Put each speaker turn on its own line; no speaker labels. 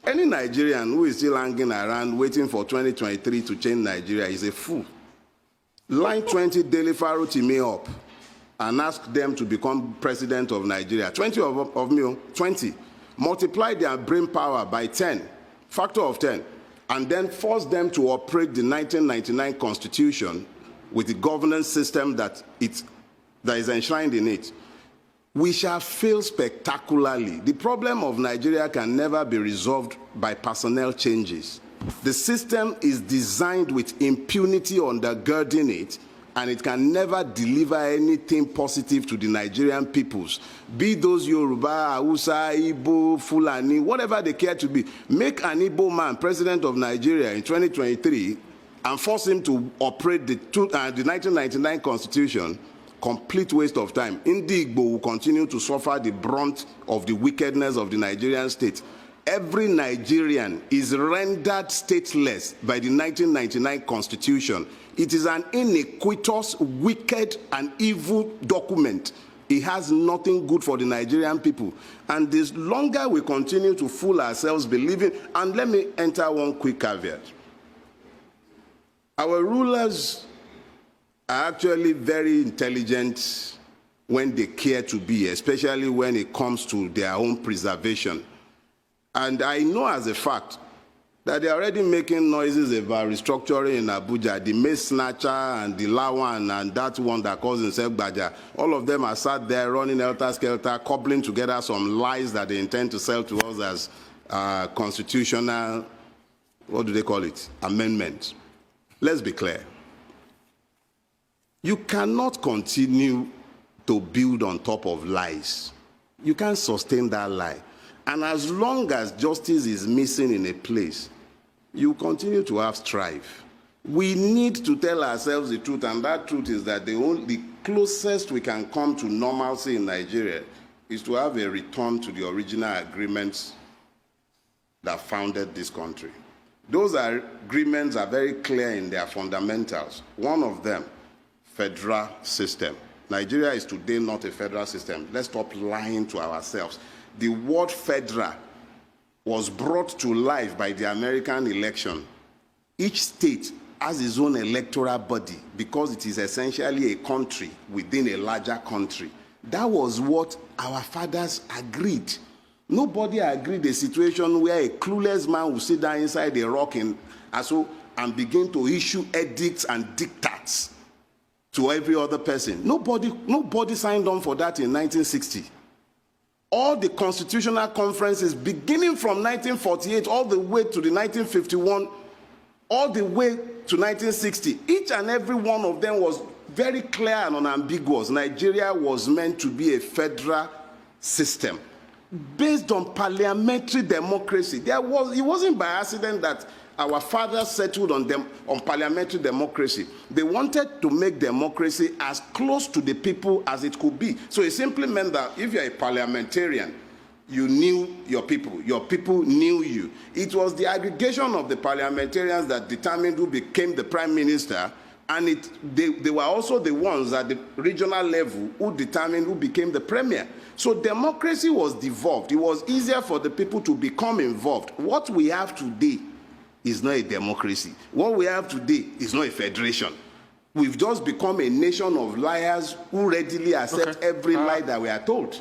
Any Nigerian who is still hanging around waiting for 2023 to change Nigeria is a fool. Line 20 Daily Faro me up and ask them to become president of Nigeria. 20 of me, 20. Multiply their brain power by 10, factor of 10, and then force them to operate the 1999 Constitution with the governance system that is enshrined in it. We shall fail spectacularly. The problem of Nigeria can never be resolved by personnel changes. The system is designed with impunity undergirding it, and it can never deliver anything positive to the Nigerian peoples. Be those Yoruba, Hausa, Igbo, Fulani, whatever they care to be. Make an Igbo man president of Nigeria in 2023 and force him to operate the 1999 Constitution. Complete waste of time. Igbo will continue to suffer the brunt of the wickedness of the Nigerian state. Every Nigerian is rendered stateless by the 1999 Constitution. It is an iniquitous, wicked, and evil document. It has nothing good for the Nigerian people. And the longer we continue to fool ourselves believing, and let me enter one quick caveat. Our rulers are actually very intelligent when they care to be, especially when it comes to their own preservation. And I know as a fact that they're already making noises about restructuring in Abuja. The Mace Snatcher and the Lawan and that one that calls himself Baja, all of them are sat there running helter-skelter, cobbling together some lies that they intend to sell to us as constitutional, what do they call it, amendments. Let's be clear. You cannot continue to build on top of lies. You can't sustain that lie. And as long as justice is missing in a place, you continue to have strife. We need to tell ourselves the truth, and that truth is that the closest we can come to normalcy in Nigeria is to have a return to the original agreements that founded this country. Those agreements are very clear in their fundamentals. One of them, federal system. Nigeria is today not a federal system. Let's stop lying to ourselves. The word federal was brought to life by the American election. Each state has its own electoral body because it is essentially a country within a larger country. That was what our fathers agreed. Nobody agreed a situation where a clueless man will sit down inside a rock and begin to issue edicts and diktats to every other person. Nobody signed on for that in 1960. All the constitutional conferences, beginning from 1948 all the way to the 1951, all the way to 1960, each and every one of them was very clear and unambiguous. Nigeria was meant to be a federal system based on parliamentary democracy. It wasn't by accident that our fathers settled on parliamentary democracy. They wanted to make democracy as close to the people as it could be. So it simply meant that if you're a parliamentarian, you knew your people knew you. It was the aggregation of the parliamentarians that determined who became the prime minister, and they were also the ones at the regional level who determined who became the premier. So democracy was devolved. It was easier for the people to become involved. What we have today is not a democracy. What we have today is not a federation. We've just become a nation of liars who readily accept every lie that we are told.